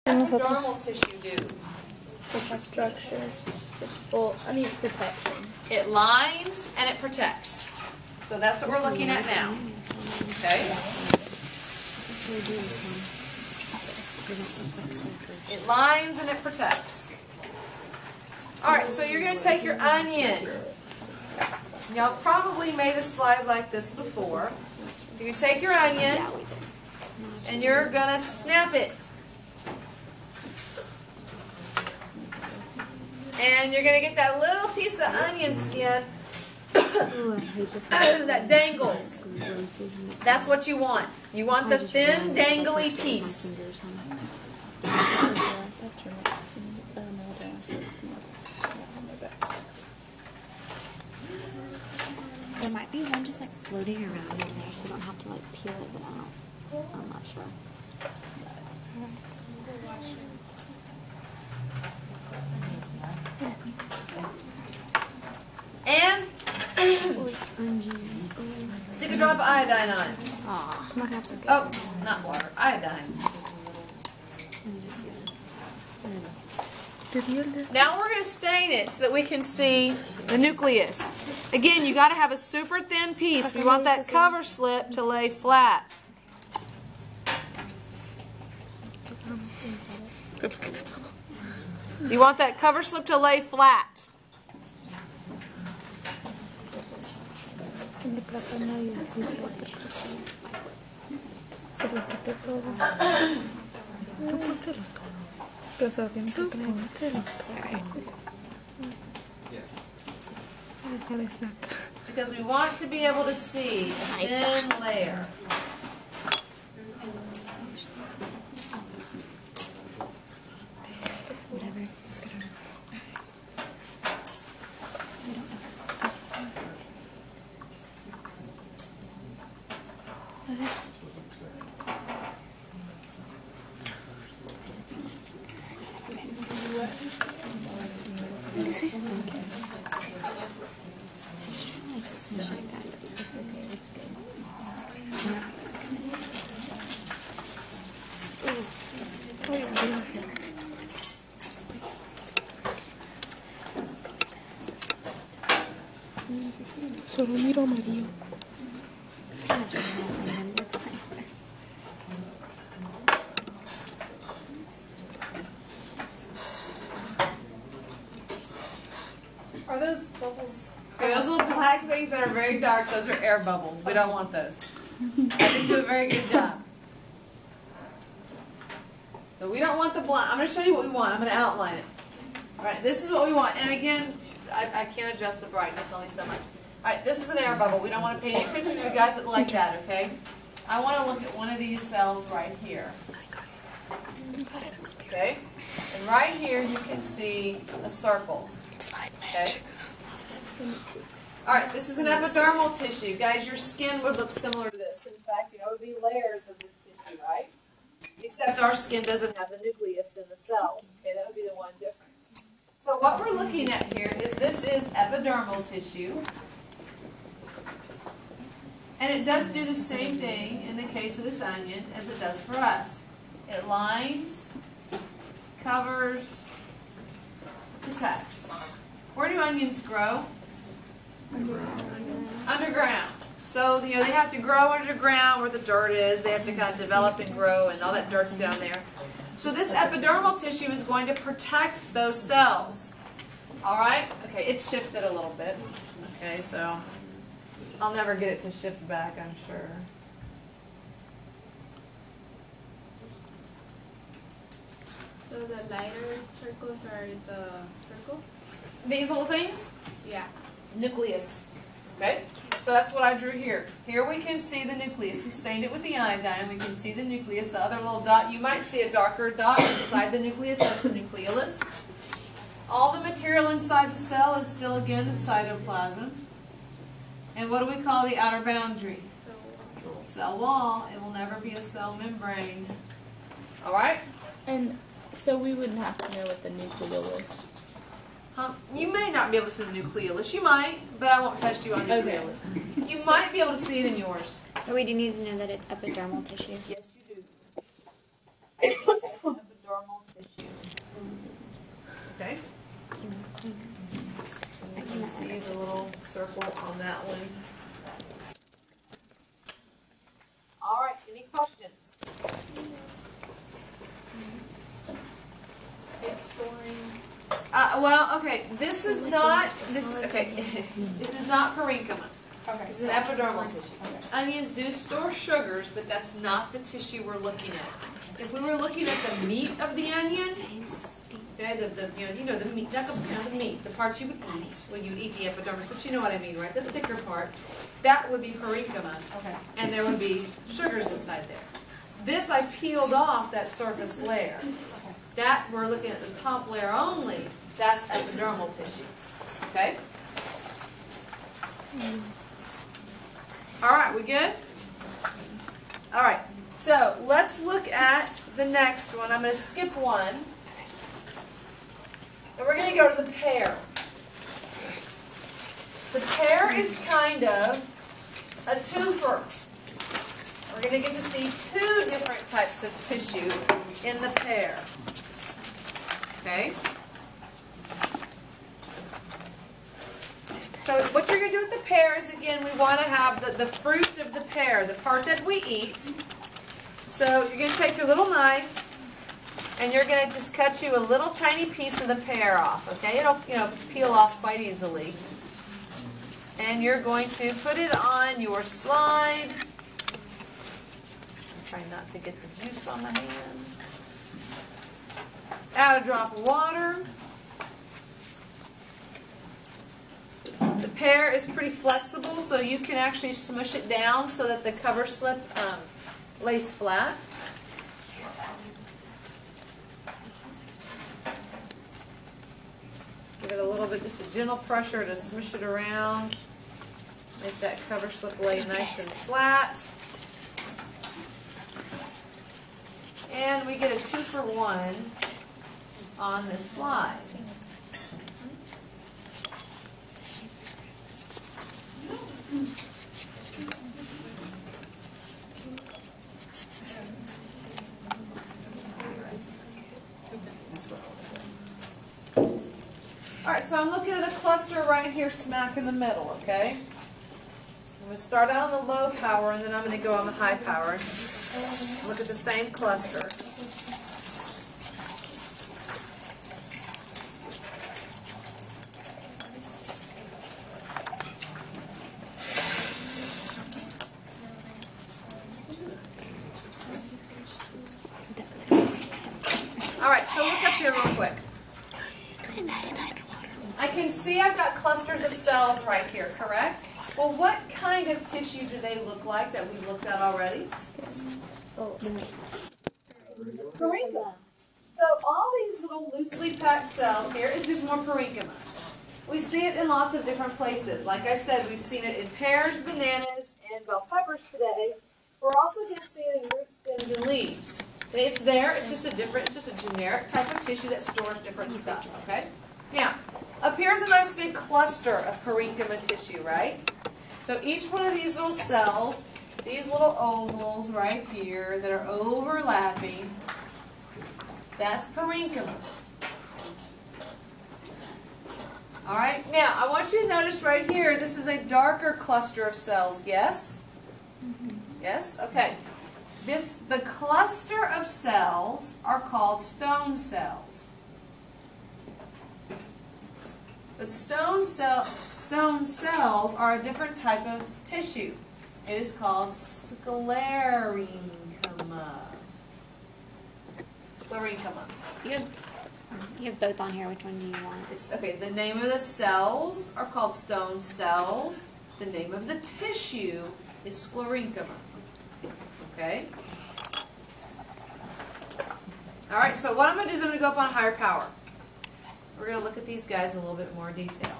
epidermal tissue do? Protect structures. Well, I mean protection. It lines and it protects. So that's what we're looking at now. Okay? It lines and it protects. Alright, so you're going to take your onion. Y'all probably made a slide like this before. You're going to take your onion and you're going to snap it. And you're going to get that little piece of onion skin that dangles. That's what you want. You want the thin, dangly piece. There might be one just like floating around in there, so you don't have to like peel it out. I'm not sure. And stick a drop of iodine on it. Oh, not water, iodine. Now we're going to stain it so that we can see the nucleus. Again, you got to have a super thin piece. We want that cover slip to lay flat. You want that cover slip to lay flat. Because we want to be able to see a thin layer. Solo miro amarillo. Are those bubbles? Okay, those little black things that are very dark, those are air bubbles. We don't want those. I didn't do a very good job. So we don't want the blind. I'm going to show you what we want. I'm going to outline it. Alright, this is what we want. And again, I can't adjust the brightness only so much. Alright, this is an air bubble. We don't want to pay any attention to the guys that like that, okay? I want to look at one of these cells right here. Okay? And right here you can see a circle. Okay? Alright, this is an epidermal tissue. Guys, your skin would look similar to this. In fact, it would be layers of this tissue, right? Except our skin doesn't have the nucleus in the cell. Okay, that would be the one difference. So what we're looking at here is this is epidermal tissue. And it does do the same thing in the case of this onion as it does for us. It lines, covers, protects. Where do onions grow? Underground. So, they have to grow underground where the dirt is. They have to kind of develop and grow, and all that dirt's down there. So this epidermal tissue is going to protect those cells. Alright? Okay, it's shifted a little bit. Okay, so I'll never get it to shift back, I'm sure. So the lighter circles are the circle? These little things? Yeah. Nucleus. Okay? So that's what I drew here. Here we can see the nucleus. We stained it with the iodine. We can see the nucleus. The other little dot, you might see a darker dot inside the nucleus. That's the nucleolus. All the material inside the cell is still, again, the cytoplasm. And what do we call the outer boundary? Cell wall. It will never be a cell membrane. Alright? And so we wouldn't have to know what the nucleolus. You may not be able to see the nucleolus. You might, but I won't test you on nucleolus. You might be able to see it in yours. But we do need to know that it's epidermal tissue. Yes, you do. Epidermal circle on that one. All right, any questions? It's storing. Well, okay, this is not, this is not parenchyma. Okay. This is an epidermal tissue. Onions do store sugars, but that's not the tissue we're looking at. If we were looking at the meat of the onion, okay, the meat, not the meat, the part you would eat when you would eat the epidermis, but you know what I mean, right? The thicker part, that would be parenchyma, Okay. and there would be sugars inside there. This I peeled off that surface layer. That we're looking at the top layer only. That's epidermal tissue. Okay. All right, we good? All right, so let's look at the next one. I'm going to skip one. And we're going to go to the pear. The pear is kind of a twofer. We're going to get to see two different types of tissue in the pear. Okay? So what you're going to do with the pear is, again, we want to have the fruit of the pear, the part that we eat. So you're going to take your little knife, and you're going to just cut you a little tiny piece of the pear off. Okay? It'll, peel off quite easily. And you're going to put it on your slide. I'm trying not to get the juice on my hand. Add a drop of water. The pear is pretty flexible, so you can actually smush it down so that the cover slip lays flat. Give it a little bit, just a gentle pressure to smush it around. Make that cover slip lay nice and flat. And we get a 2-for-1 on this slide. Alright, so I'm looking at a cluster right here smack in the middle, okay? I'm going to start out on the low power and then I'm going to go on the high power. Look at the same cluster. Alright, so look up here real quick. I can see I've got clusters of cells right here, correct? Well, what kind of tissue do they look like that we've looked at already? Parenchyma. So all these little loosely packed cells here is just more parenchyma. We see it in lots of different places. Like I said, we've seen it in pears, bananas, and bell peppers today. We're also going to see it in root stems and leaves. It's there. It's just a generic type of tissue that stores different stuff. Okay. Now, up here's a nice big cluster of parenchyma tissue, right? So each one of these little cells, these little ovals right here that are overlapping, that's parenchyma. All right. Now, I want you to notice right here, this is a darker cluster of cells. Yes? Yes? Okay. The cluster of cells are called stone cells. But stone cells are a different type of tissue. It is called sclerenchyma. Sclerenchyma. You have both on here. Which one do you want? Okay, the name of the cells are called stone cells. The name of the tissue is sclerenchyma. Okay? All right, so what I'm going to do is I'm going to go up on higher power. We're going to look at these guys in a little bit more detail.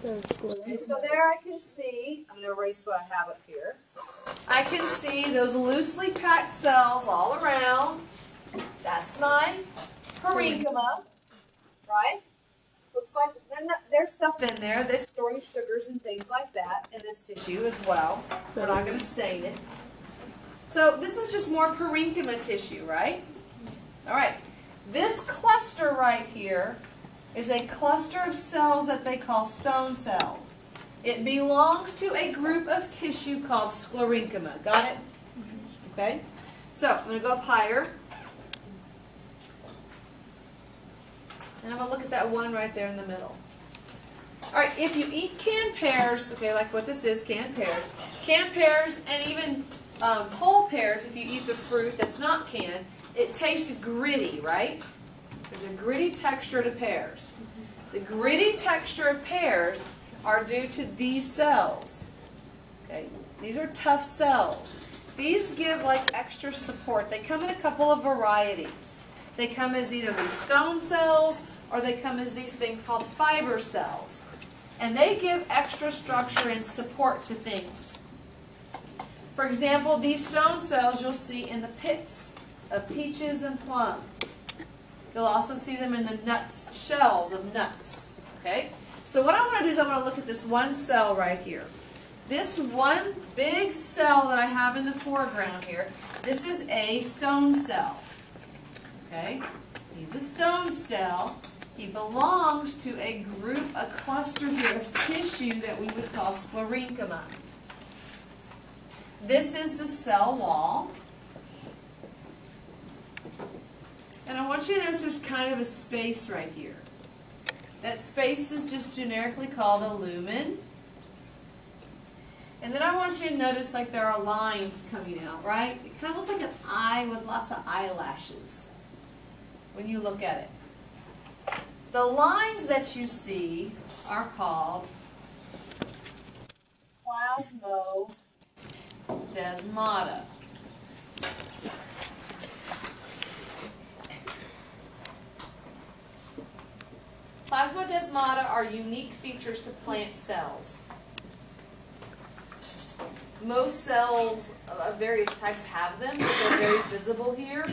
Okay, so there I can see, I'm going to erase what I have up here. I can see those loosely packed cells all around. That's my parenchyma, right? Looks like there's stuff in there that's storing sugars and things like that in this tissue as well. We're not going to stain it. So this is just more parenchyma tissue, right? All right. This cluster right here is a cluster of cells that they call stone cells. It belongs to a group of tissue called sclerenchyma. Got it? Okay. So I'm going to go up higher. And I'm going to look at that one right there in the middle. All right, if you eat canned pears, okay, like what this is, canned pears, and even whole pears, if you eat the fruit that's not canned, it tastes gritty, right? There's a gritty texture to pears. The gritty texture of pears are due to these cells. Okay, these are tough cells. These give like extra support. They come in a couple of varieties. They come as either these stone cells or they come as these things called fiber cells. And they give extra structure and support to things. For example, these stone cells you'll see in the pits of peaches and plums. You'll also see them in the nuts, shells of nuts. Okay? So what I want to do is I want to look at this one cell right here. This one big cell that I have in the foreground here, this is a stone cell. Okay? He's a stone cell. He belongs to a group, a cluster here of tissue that we would call sclerenchyma. This is the cell wall. And I want you to notice there's kind of a space right here. That space is just generically called a lumen. And then I want you to notice like there are lines coming out, right? It kind of looks like an eye with lots of eyelashes when you look at it. The lines that you see are called plasmodesmata. Plasmodesmata are unique features to plant cells. Most cells of various types have them, but they're very visible here.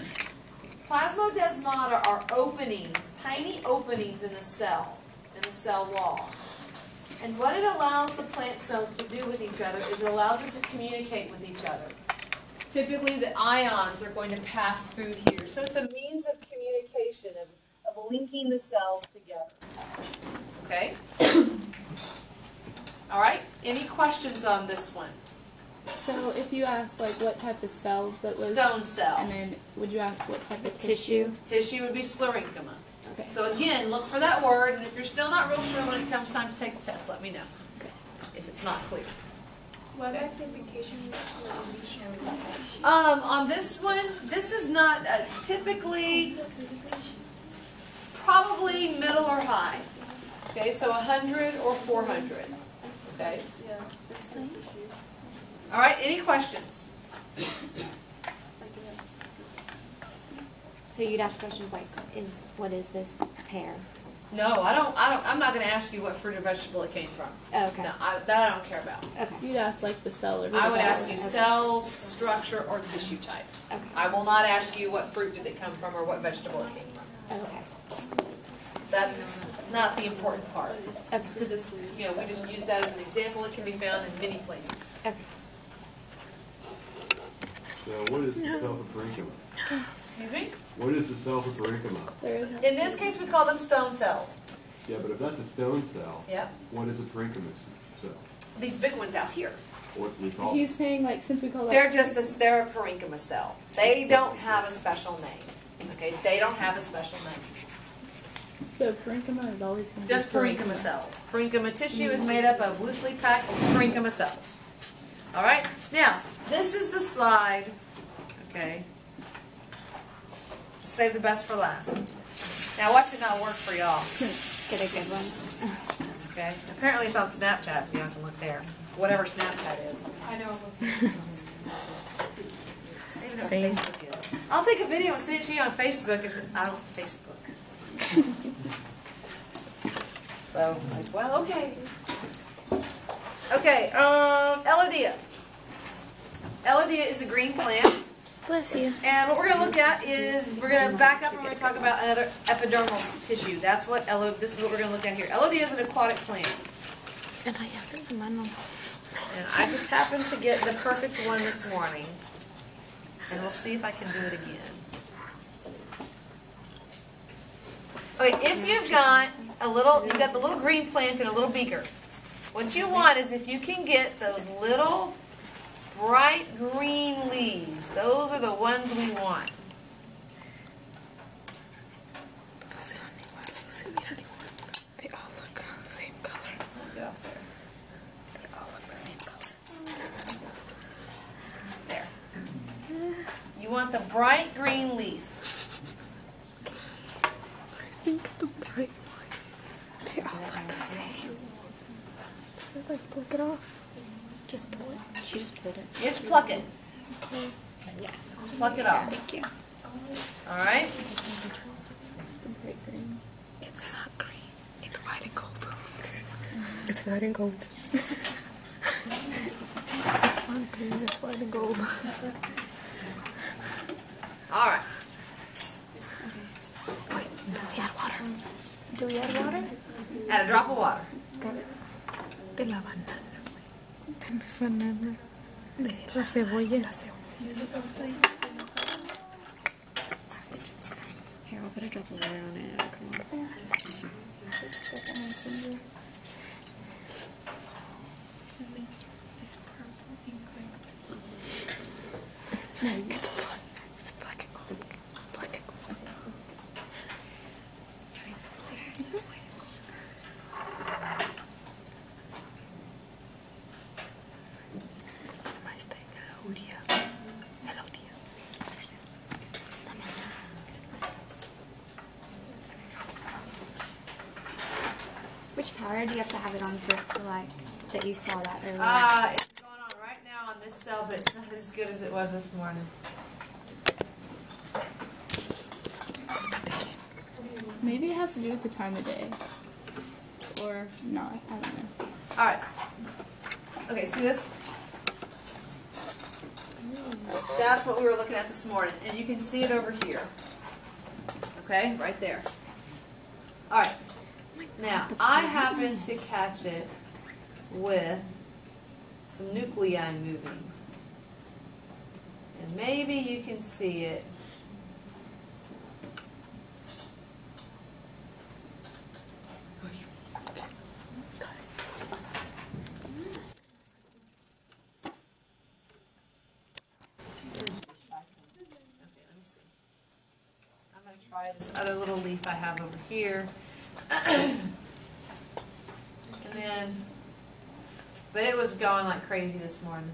Plasmodesmata are openings, tiny openings in the cell wall. And what it allows the plant cells to do with each other is it allows them to communicate with each other. Typically the ions are going to pass through here. So it's a means of communication, of linking the cells together. Okay? All right, any questions on this one? So if you ask like what type of cell that was Stone cell. and then would you ask what type of Tissue. Tissue would be sclerenchyma. Okay. So again, look for that word, and if you're still not real sure when it comes time to take the test, let me know if it's not clear. What identification will be shown? On this one, this is not typically probably middle or high. Okay, so 100 or 400. Okay. All right. Any questions? So you'd ask questions like, what is this pear? No, I'm not going to ask you what fruit or vegetable it came from. Oh, okay. No, that I don't care about. Okay. You'd ask like the cell or I would cell. ask you cells, structure, or tissue type. Okay. I will not ask you what fruit did it come from or what vegetable it came from. Okay. That's not the important part. Okay. Because it's, we just use that as an example. It can be found in many places. Okay. So what is the cell for parenchyma? Excuse me? What is the cell for parenchyma? There is In this case, we call them stone cells. Yeah, but if that's a stone cell, Yep. what is a parenchyma cell? These big ones out here. What do we call He's saying like since we call that They're a parenchyma cell. They don't have a special name. Okay? They don't have a special name. so parenchyma is always going to Just be parenchyma cells. Parenchyma tissue is made up of loosely packed parenchyma cells. All right? Now, this is the slide. Okay? Save the best for last. Now, watch it not work for y'all. Get a good one. Okay? Apparently it's on Snapchat, so you have to look there. Whatever Snapchat is. I know. Save it on Facebook is. I'll take a video and send it to you on Facebook. I don't Facebook. So, like, well, okay. Okay, Elodea. Elodea is a green plant. Bless you. And what we're going to look at is, we're going to back up and we're going to talk about another epidermal tissue. That's what this is what we're going to look at here. Elodea is an aquatic plant. And I asked them to And I just happened to get the perfect one this morning. And we'll see if I can do it again. Okay, if you've got the little green plant in a little beaker. What you want is if you can get those little bright green leaves, those are the ones we want. They all look the same color. Get off there. They all look the same color. There. You want the bright green leaf. I think the bright ones. They all look the same. Should I like pluck it off? Just pull it. She just pulled it. Just pluck it. Yeah. Just pluck it off. Thank you. All right? The bright green. It's not green. It's white and gold. It's white and gold. It's not green. It's white and gold. All right. Wait, we add water. Do we add water? Add a drop of water. Got it. De la banana. Tenemos banana. De la cebolla. Here, I'll put a drop of water on it. Come on. It's black. It's black and gold. Black and gold. Mas tem a Uria. Hello, dear. Which power do you have to have it on for it to like that you saw that earlier? It's going on right now on this cell, but it's not as good as it was this morning. Maybe it has to do with the time of day. Or not, I don't know. All right. Okay, see this? That's what we were looking at this morning, and you can see it over here. Okay, right there. All right. Now, I happen to catch it with some nuclei moving. And maybe you can see it. Try this other little leaf I have over here. And then, but it was going like crazy this morning.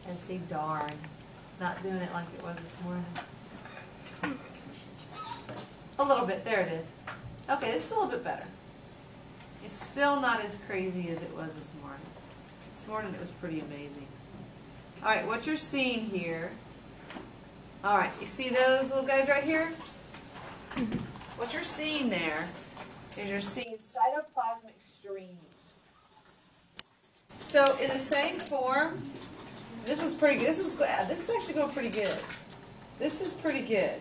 And see, darn, it's not doing it like it was this morning. A little bit, there it is. Okay, this is a little bit better. It's still not as crazy as it was this morning. This morning it was pretty amazing. All right, what you're seeing here, all right, you see those little guys right here? What you're seeing there is you're seeing cytoplasmic streaming. So in the same form, this was pretty good. This is actually going pretty good. This is pretty good.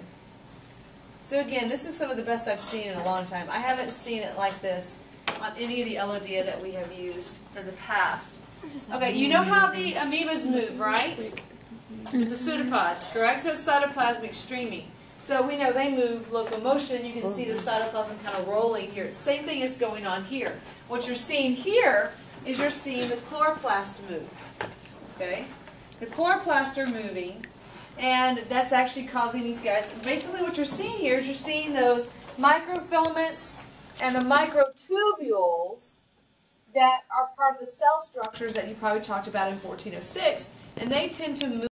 So again, this is some of the best I've seen in a long time. I haven't seen it like this on any of the Elodia that we have used in the past. Okay, you know how the amoebas move, right? The pseudopods, correct? So it's cytoplasmic streaming. So we know they move locomotion. You can see the cytoplasm kind of rolling here. Same thing is going on here. What you're seeing here is you're seeing the chloroplast move. Okay? The chloroplasts are moving, and that's actually causing these guys. Basically what you're seeing here is you're seeing those microfilaments and the microtubules that are part of the cell structures that you probably talked about in 1406, and they tend to move